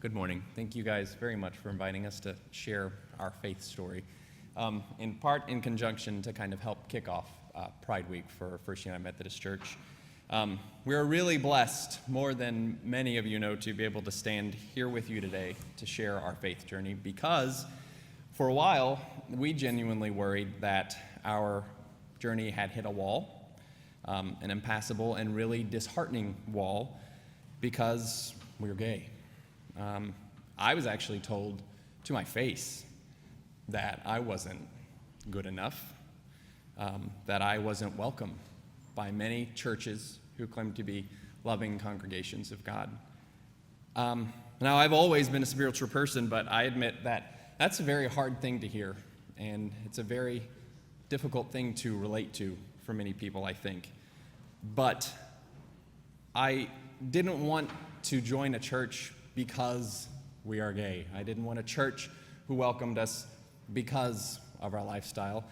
Good morning. Thank you guys very much for inviting us to share our faith story, in part in conjunction to kind of help kick off Pride Week for First United Methodist Church. We're really blessed, more than many of you know, to be able to stand here with you today to share our faith journey, because for a while we genuinely worried that our journey had hit a wall, an impassable and really disheartening wall, because we were gay. I was actually told to my face that I wasn't good enough, that I wasn't welcome by many churches who claim to be loving congregations of God. Now, I've always been a spiritual person, but I admit that that's a very hard thing to hear, and it's a very difficult thing to relate to for many people, I think. But I didn't want to join a church because we are gay. I didn't want a church who welcomed us because of our lifestyle.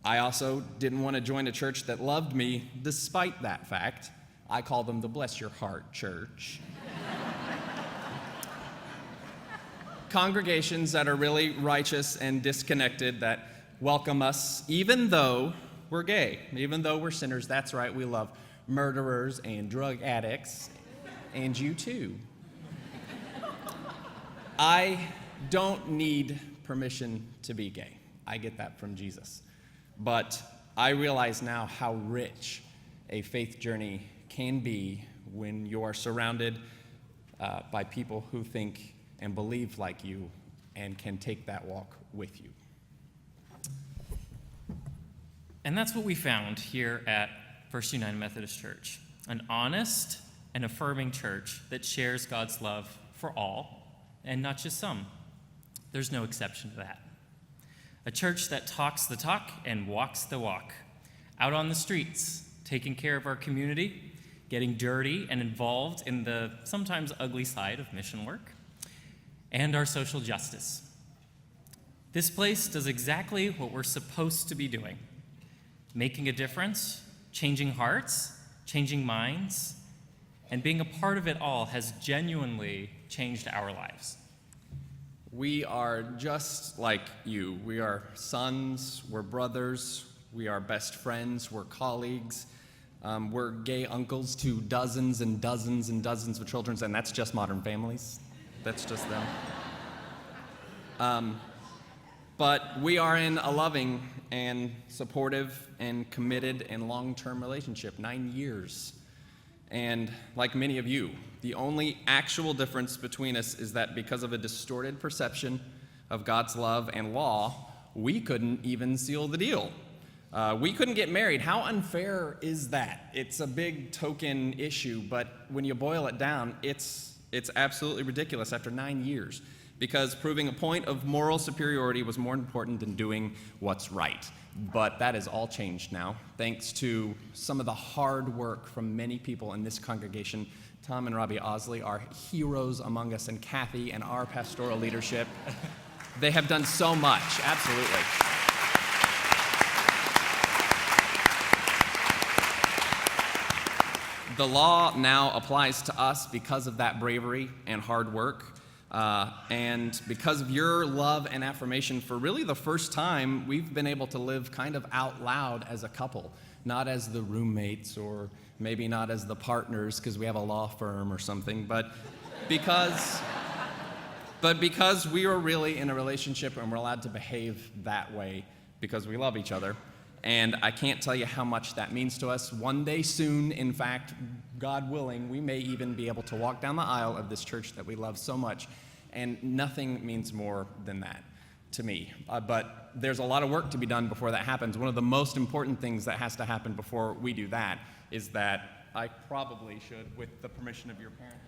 I also didn't want to join a church that loved me despite that fact. I call them the Bless Your Heart Church. Congregations that are really righteous and disconnected, that welcome us even though we're gay, even though we're sinners. That's right, we love murderers and drug addicts, and you too. I don't need permission to be gay. I get that from Jesus. But I realize now how rich a faith journey can be when you are surrounded by people who think and believe like you and can take that walk with you. And that's what we found here at First United Methodist Church, an honest and affirming church that shares God's love for all, and not just some. There's no exception to that. A church that talks the talk and walks the walk, out on the streets, taking care of our community, getting dirty and involved in the sometimes ugly side of mission work, and our social justice. This place does exactly what we're supposed to be doing: making a difference, changing hearts, changing minds, and being a part of it all has genuinely changed our lives. We are just like you. We are sons, we're brothers, we are best friends, we're colleagues, we're gay uncles to dozens and dozens and dozens of children, and that's just Modern Families. That's just them. But we are in a loving and supportive and committed and long-term relationship, 9 years. And like many of you, the only actual difference between us is that because of a distorted perception of God's love and law, we couldn't even seal the deal. We couldn't get married. How unfair is that? It's a big token issue, but when you boil it down, it's absolutely ridiculous after 9 years, because proving a point of moral superiority was more important than doing what's right. But that has all changed now, thanks to some of the hard work from many people in this congregation. Tom and Robbie Osley are heroes among us, and Kathy and our pastoral leadership. They have done so much, absolutely. The law now applies to us because of that bravery and hard work. And because of your love and affirmation, for really the first time, we've been able to live kind of out loud as a couple, not as the roommates or maybe not as the partners because we have a law firm or something, but because we are really in a relationship and we're allowed to behave that way because we love each other. And I can't tell you how much that means to us. One day soon, in fact, God willing, we may even be able to walk down the aisle of this church that we love so much, and nothing means more than that to me. But there's a lot of work to be done before that happens. One of the most important things that has to happen before we do that is that I probably should, with the permission of your parents,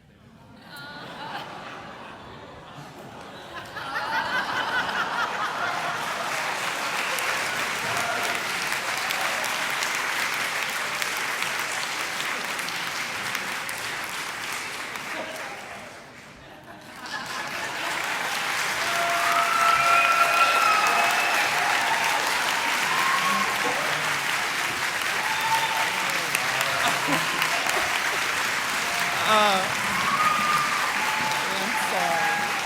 I'm sorry.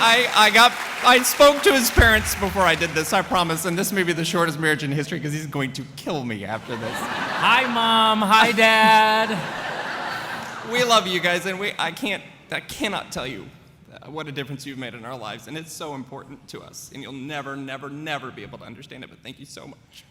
I spoke to his parents before I did this, I promise, and this may be the shortest marriage in history because he's going to kill me after this. Hi, Mom. Hi, Dad. We love you guys, and I cannot tell you what a difference you've made in our lives, and it's so important to us, and you'll never, never, never be able to understand it, but thank you so much.